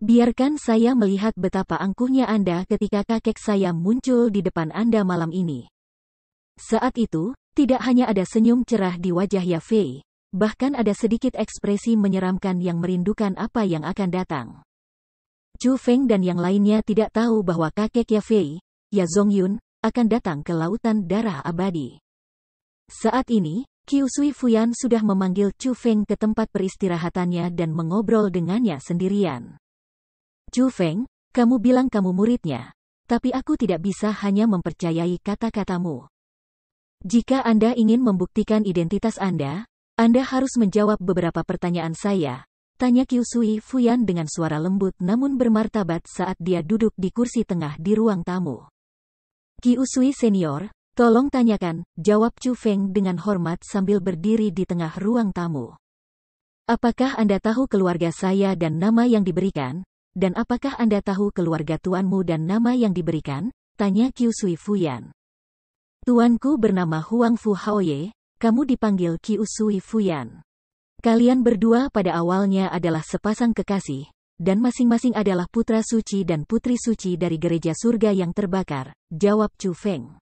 Biarkan saya melihat betapa angkuhnya Anda ketika kakek saya muncul di depan Anda malam ini. Saat itu, tidak hanya ada senyum cerah di wajah Yafei, bahkan ada sedikit ekspresi menyeramkan yang merindukan apa yang akan datang. Chu Feng dan yang lainnya tidak tahu bahwa kakek Yafei, Ya Zongyun, akan datang ke Lautan Darah Abadi. Saat ini, Qi Usui Fuyan sudah memanggil Chu Feng ke tempat peristirahatannya dan mengobrol dengannya sendirian. Chu Feng, kamu bilang kamu muridnya, tapi aku tidak bisa hanya mempercayai kata-katamu. Jika Anda ingin membuktikan identitas Anda harus menjawab beberapa pertanyaan saya, tanya Qi Usui Fuyan dengan suara lembut namun bermartabat saat dia duduk di kursi tengah di ruang tamu. Qi Usui Senior, tolong tanyakan, jawab Chu Feng dengan hormat sambil berdiri di tengah ruang tamu. Apakah Anda tahu keluarga saya dan nama yang diberikan? Dan apakah Anda tahu keluarga tuanmu dan nama yang diberikan? Tanya Qi Usui Fuyan. Tuanku bernama Huang Fu Haoye, kamu dipanggil Qi Usui Fuyan. Kalian berdua pada awalnya adalah sepasang kekasih, dan masing-masing adalah putra suci dan putri suci dari gereja surga yang terbakar, jawab Chu Feng.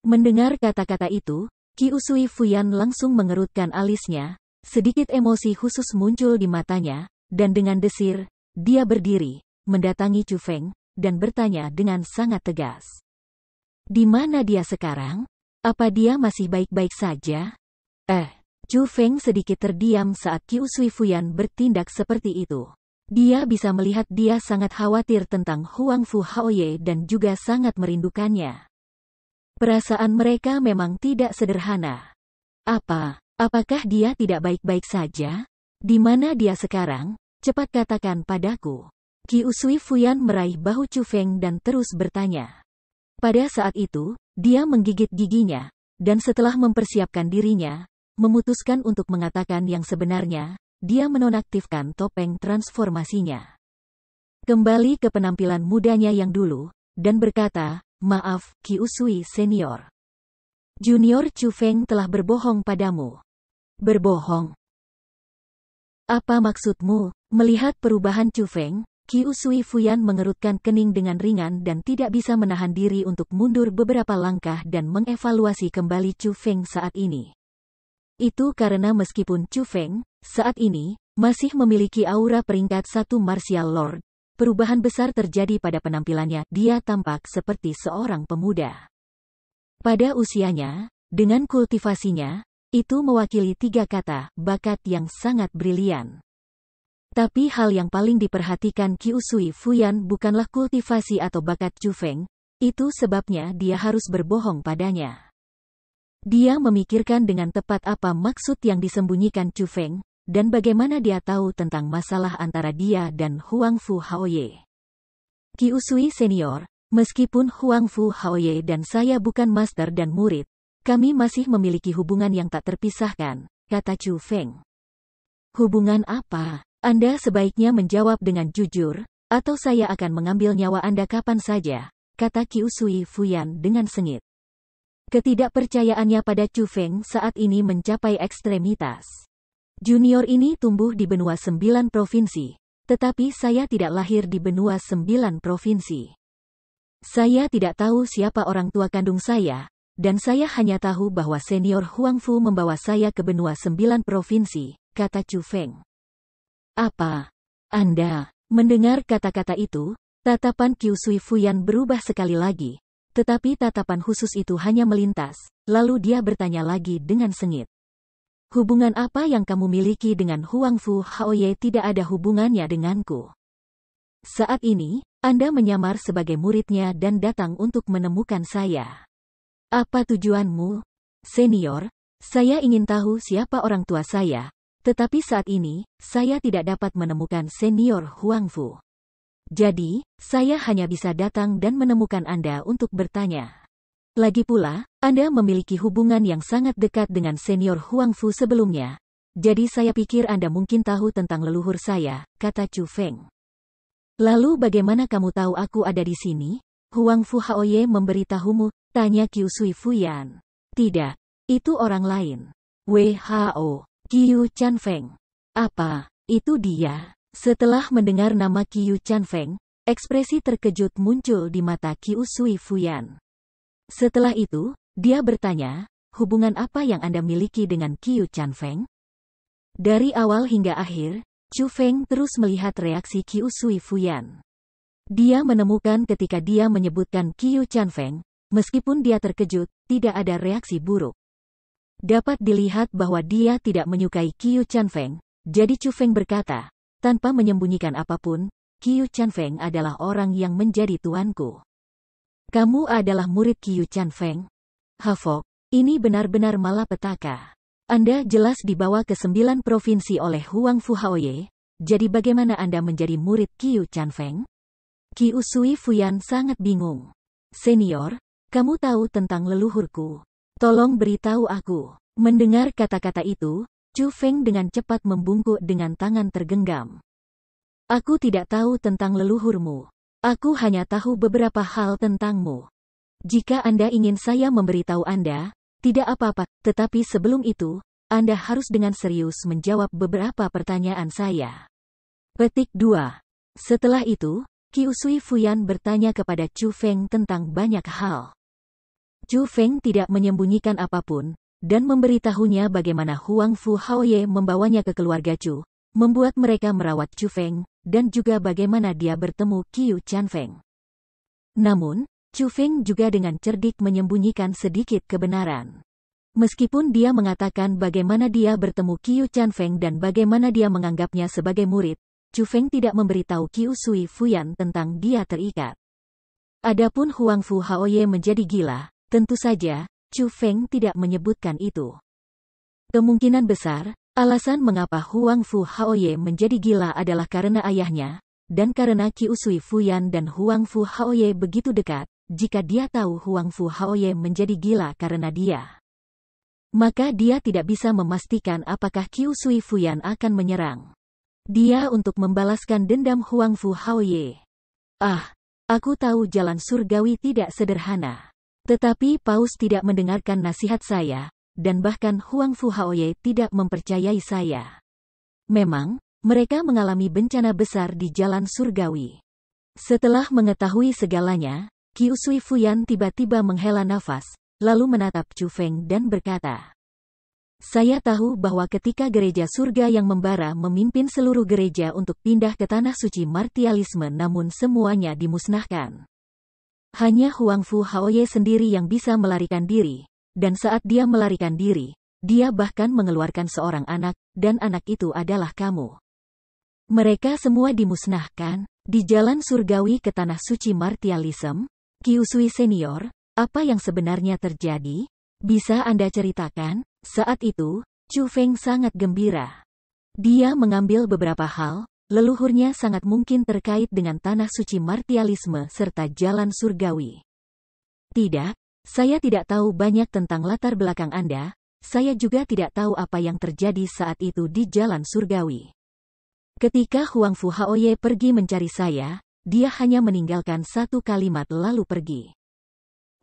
Mendengar kata-kata itu, Qi Usui Fuyan langsung mengerutkan alisnya, sedikit emosi khusus muncul di matanya, dan dengan desir, dia berdiri, mendatangi Chu Feng, dan bertanya dengan sangat tegas. Di mana dia sekarang? Apa dia masih baik-baik saja? Chu Feng sedikit terdiam saat Qiu Sui Fuyan bertindak seperti itu. Dia bisa melihat dia sangat khawatir tentang Huang Fu Haoye dan juga sangat merindukannya. Perasaan mereka memang tidak sederhana. Apakah dia tidak baik-baik saja? Di mana dia sekarang? Cepat katakan padaku. Qiu Sui Fuyan meraih bahu Chu Feng dan terus bertanya. Pada saat itu, dia menggigit giginya, dan setelah mempersiapkan dirinya, memutuskan untuk mengatakan yang sebenarnya, dia menonaktifkan topeng transformasinya. Kembali ke penampilan mudanya yang dulu, dan berkata, maaf, Qiu Sui Senior. Junior Chu Feng telah berbohong padamu. Berbohong? Apa maksudmu? Melihat perubahan Chu Feng, Qiu Sui Fuyan mengerutkan kening dengan ringan dan tidak bisa menahan diri untuk mundur beberapa langkah dan mengevaluasi kembali Chu Feng saat ini. Itu karena meskipun Chu Feng, saat ini, masih memiliki aura peringkat 1 Martial Lord, perubahan besar terjadi pada penampilannya, dia tampak seperti seorang pemuda. Pada usianya, dengan kultivasinya, itu mewakili 3 kata, bakat yang sangat brilian. Tapi hal yang paling diperhatikan Qiu Sui Fuyan bukanlah kultivasi atau bakat Chu Feng, itu sebabnya dia harus berbohong padanya. Dia memikirkan dengan tepat apa maksud yang disembunyikan Chu Feng, dan bagaimana dia tahu tentang masalah antara dia dan Huang Fu Haoye. Qiu Sui Senior, meskipun Huang Fu Haoye dan saya bukan master dan murid, kami masih memiliki hubungan yang tak terpisahkan, kata Chu Feng. Hubungan apa? Anda sebaiknya menjawab dengan jujur, atau saya akan mengambil nyawa Anda kapan saja, kata Qiu Sui Fuyan dengan sengit. Ketidakpercayaannya pada Chu Feng saat ini mencapai ekstremitas. Junior ini tumbuh di benua 9 provinsi, tetapi saya tidak lahir di benua 9 provinsi. Saya tidak tahu siapa orang tua kandung saya, dan saya hanya tahu bahwa senior Huang Fu membawa saya ke benua 9 provinsi, kata Chu Feng. Apa? Anda? Mendengar kata-kata itu, tatapan Qiu Sui Fuyan berubah sekali lagi. Tetapi tatapan khusus itu hanya melintas, lalu dia bertanya lagi dengan sengit. Hubungan apa yang kamu miliki dengan Huang Fu Haoye? Tidak ada hubungannya denganku. Saat ini, Anda menyamar sebagai muridnya dan datang untuk menemukan saya. Apa tujuanmu? Senior, saya ingin tahu siapa orang tua saya, tetapi saat ini, saya tidak dapat menemukan senior Huang Fu. Jadi, saya hanya bisa datang dan menemukan Anda untuk bertanya. Lagi pula, Anda memiliki hubungan yang sangat dekat dengan senior Huang Fu sebelumnya, jadi saya pikir Anda mungkin tahu tentang leluhur saya, kata Chu Feng. Lalu bagaimana kamu tahu aku ada di sini? Huang Fu Haoye memberitahumu, tanya Qiu Sui Fuyan. Tidak, itu orang lain. WHO, Qiu Chanfeng. Apa, itu dia? Setelah mendengar nama Qiu Chanfeng, ekspresi terkejut muncul di mata Qiu Sui Fuyan. Setelah itu, dia bertanya, hubungan apa yang Anda miliki dengan Qiu Chanfeng? Dari awal hingga akhir, Chu Feng terus melihat reaksi Qiu Sui Fuyan. Dia menemukan ketika dia menyebutkan Qiu Chanfeng, meskipun dia terkejut, tidak ada reaksi buruk. Dapat dilihat bahwa dia tidak menyukai Qiu Chanfeng, jadi Chu Feng berkata, tanpa menyembunyikan apapun, Qiu Chanfeng adalah orang yang menjadi tuanku. Kamu adalah murid Qiu Chanfeng? Hafok, ini benar-benar malapetaka. Anda jelas dibawa ke 9 provinsi oleh Huang Fu Haoye, jadi bagaimana Anda menjadi murid Qiu Chanfeng? Qiu Sui Fuyan sangat bingung. Senior, kamu tahu tentang leluhurku. Tolong beritahu aku. Mendengar kata-kata itu, Chu Feng dengan cepat membungkuk dengan tangan tergenggam. Aku tidak tahu tentang leluhurmu. Aku hanya tahu beberapa hal tentangmu. Jika Anda ingin saya memberitahu Anda, tidak apa-apa, tetapi sebelum itu, Anda harus dengan serius menjawab beberapa pertanyaan saya. Petik 2. Setelah itu, Qiu Sui Fuyan bertanya kepada Chu Feng tentang banyak hal. Chu Feng tidak menyembunyikan apapun, dan memberitahunya bagaimana Huang Fu Haoye membawanya ke keluarga Chu, membuat mereka merawat Chu Feng, dan juga bagaimana dia bertemu Qiu Chanfeng. Namun, Chu Feng juga dengan cerdik menyembunyikan sedikit kebenaran. Meskipun dia mengatakan bagaimana dia bertemu Qiu Chanfeng dan bagaimana dia menganggapnya sebagai murid, Chu Feng tidak memberitahu Qiu Sui Fuyan tentang dia terikat. Adapun Huang Fu Haoye menjadi gila, tentu saja, Chu Feng tidak menyebutkan itu. Kemungkinan besar, alasan mengapa Huang Fu Haoye menjadi gila adalah karena ayahnya, dan karena Qiu Sui Fuyan dan Huang Fu Haoye begitu dekat, jika dia tahu Huang Fu Haoye menjadi gila karena dia, maka dia tidak bisa memastikan apakah Qiu Sui Fuyan akan menyerang dia untuk membalaskan dendam Huang Fu Haoye. Ah, aku tahu jalan surgawi tidak sederhana. Tetapi Paus tidak mendengarkan nasihat saya, dan bahkan Huang Fu Haoye tidak mempercayai saya. Memang, mereka mengalami bencana besar di jalan surgawi. Setelah mengetahui segalanya, Qiu Sui Fuyan tiba-tiba menghela nafas, lalu menatap Chu Feng dan berkata, "Saya tahu bahwa ketika gereja surga yang membara memimpin seluruh gereja untuk pindah ke tanah suci martialisme namun semuanya dimusnahkan. Hanya Huang Fu Haoye sendiri yang bisa melarikan diri, dan saat dia melarikan diri, dia bahkan mengeluarkan seorang anak, dan anak itu adalah kamu. Mereka semua dimusnahkan, di jalan surgawi ke tanah suci martialisme. Qiu Sui Senior, apa yang sebenarnya terjadi? Bisa Anda ceritakan?" Saat itu, Chu Feng sangat gembira. Dia mengambil beberapa hal, leluhurnya sangat mungkin terkait dengan tanah suci martialisme serta jalan surgawi. "Tidak, saya tidak tahu banyak tentang latar belakang Anda, saya juga tidak tahu apa yang terjadi saat itu di jalan surgawi. Ketika Huang Fu Haoye pergi mencari saya, dia hanya meninggalkan satu kalimat lalu pergi.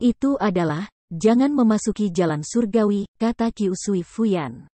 Itu adalah, 'Jangan memasuki jalan surgawi,' kata Qiu Sui Fuyan.